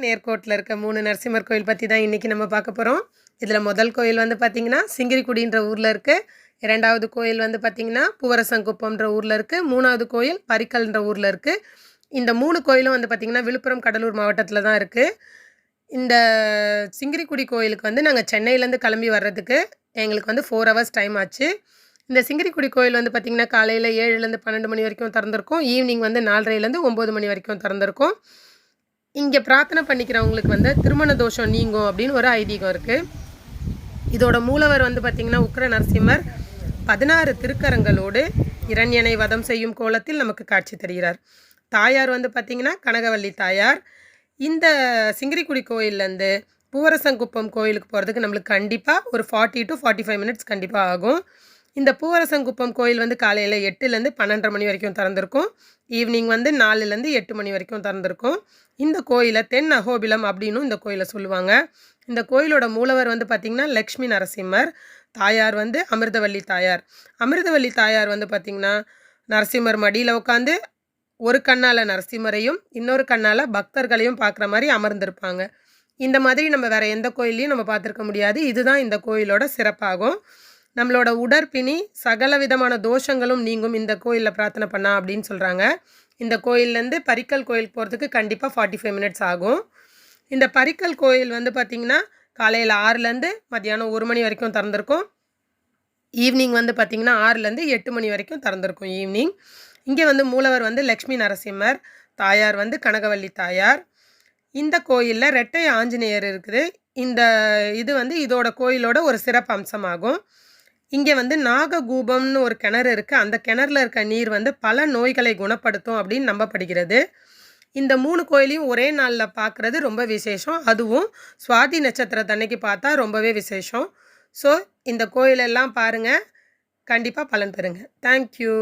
நேர்கோட்டில் இருக்க 3 நரசிம்மர் கோயில் பற்றி தான் இன்றைக்கி நம்ம பார்க்க போகிறோம். இதில் முதல் கோயில் வந்து பார்த்திங்கன்னா சிங்கிரிக்குடின்ற ஊரில் இருக்குது. இரண்டாவது கோயில் வந்து பார்த்திங்கன்னா பூவரசங்குப்பம்ன்ற ஊரில் இருக்குது. மூணாவது கோயில் பரிக்கல்ன்ற ஊரில் இருக்குது. இந்த 3 கோயிலும் வந்து பார்த்திங்கன்னா விழுப்புரம் கடலூர் மாவட்டத்தில் தான் இருக்குது. இந்த சிங்கிரிக்குடி கோயிலுக்கு வந்து நாங்கள் சென்னையிலேருந்து கிளம்பி வர்றதுக்கு எங்களுக்கு வந்து 4 ஹவர்ஸ் டைம் ஆச்சு. இந்த சிங்கிரிக்குடி கோயில் வந்து பார்த்திங்கன்னா காலையில் 7லேருந்து 12 மணி வரைக்கும் திறந்திருக்கும். ஈவினிங் வந்து 4:30லேருந்து 9 மணி வரைக்கும் திறந்திருக்கும். இங்கே பிரார்த்தனை பண்ணிக்கிறவங்களுக்கு வந்து திருமண தோஷம் நீங்கும் அப்படின்னு ஒரு ஐதீகம் இருக்குது. இதோட மூலவர் வந்து பார்த்திங்கன்னா உக்ர நரசிம்மர் 16 திருக்கரங்களோடு இரண்யனை வதம் செய்யும் கோலத்தில் நமக்கு காட்சி தருகிறார். தாயார் வந்து பார்த்திங்கன்னா கனகவல்லி தாயார். இந்த சிங்கிரிக்குடி கோயிலேருந்து பூவரசங்குப்பம் கோயிலுக்கு போகிறதுக்கு நம்மளுக்கு கண்டிப்பாக ஒரு 40 to 45 மினிட்ஸ் கண்டிப்பாக ஆகும். இந்த பூவரசங்குப்பம் கோயில் வந்து காலையில் 8லேருந்து 12:30 மணி வரைக்கும் திறந்திருக்கும். ஈவினிங் வந்து 4லேருந்து 8 மணி வரைக்கும் திறந்திருக்கும். இந்த கோயிலை தென் அகோபிலம் அப்படின்னும் இந்த கோயிலை சொல்லுவாங்க. இந்த கோயிலோட மூலவர் வந்து பார்த்திங்கன்னா லக்ஷ்மி நரசிம்மர். தாயார் வந்து அமிர்தவல்லி தாயார். அமிர்தவல்லி தாயார் வந்து பார்த்திங்கன்னா நரசிம்மர் மடியில் உட்காந்து ஒரு கண்ணால் நரசிம்மரையும் இன்னொரு கண்ணால் பக்தர்களையும் பார்க்குற மாதிரி அமர்ந்திருப்பாங்க. இந்த மாதிரி நம்ம வேறு எந்த கோயிலையும் நம்ம பார்த்துருக்க முடியாது. இதுதான் இந்த கோயிலோட சிறப்பாகும். நம்மளோட உடற்பிணி சகல விதமான தோஷங்களும் நீங்கும் இந்த கோயிலில் பிரார்த்தனை பண்ணா அப்படின்னு சொல்கிறாங்க. இந்த கோயிலேருந்து பரிக்கல் கோயில் போகிறதுக்கு கண்டிப்பாக 45 மினிட்ஸ் ஆகும். இந்த பரிக்கல் கோயில் வந்து பார்த்திங்கன்னா காலையில் 6லேருந்து மத்தியானம் 1 மணி வரைக்கும் திறந்திருக்கும். ஈவினிங் வந்து பார்த்திங்கன்னா 6லேருந்து 8 மணி வரைக்கும் திறந்திருக்கும் ஈவினிங். இங்கே வந்து மூலவர் வந்து லக்ஷ்மி நரசிம்மர். தாயார் வந்து கனகவல்லி தாயார். இந்த கோயிலில் ரெட்டை ஆஞ்சநேயர் இருக்குது. இது வந்து இதோட கோயிலோட ஒரு சிறப்பு அம்சமாகும். இங்கே வந்து நாககூபம்னு ஒரு கிணறு இருக்குது. அந்த கிணறுல இருக்க நீர் வந்து பல நோய்களை குணப்படுத்தும் அப்படின்னு நம்பப்படுகிறது. இந்த 3 கோயிலையும் ஒரே நாளில் பார்க்குறது ரொம்ப விசேஷம். அதுவும் சுவாதி நட்சத்திரத்தன்னைக்கு பார்த்தா ரொம்பவே விசேஷம். ஸோ இந்த கோயிலெல்லாம் பாருங்கள், கண்டிப்பாக பலன் பெறுங்க. தேங்க்யூ.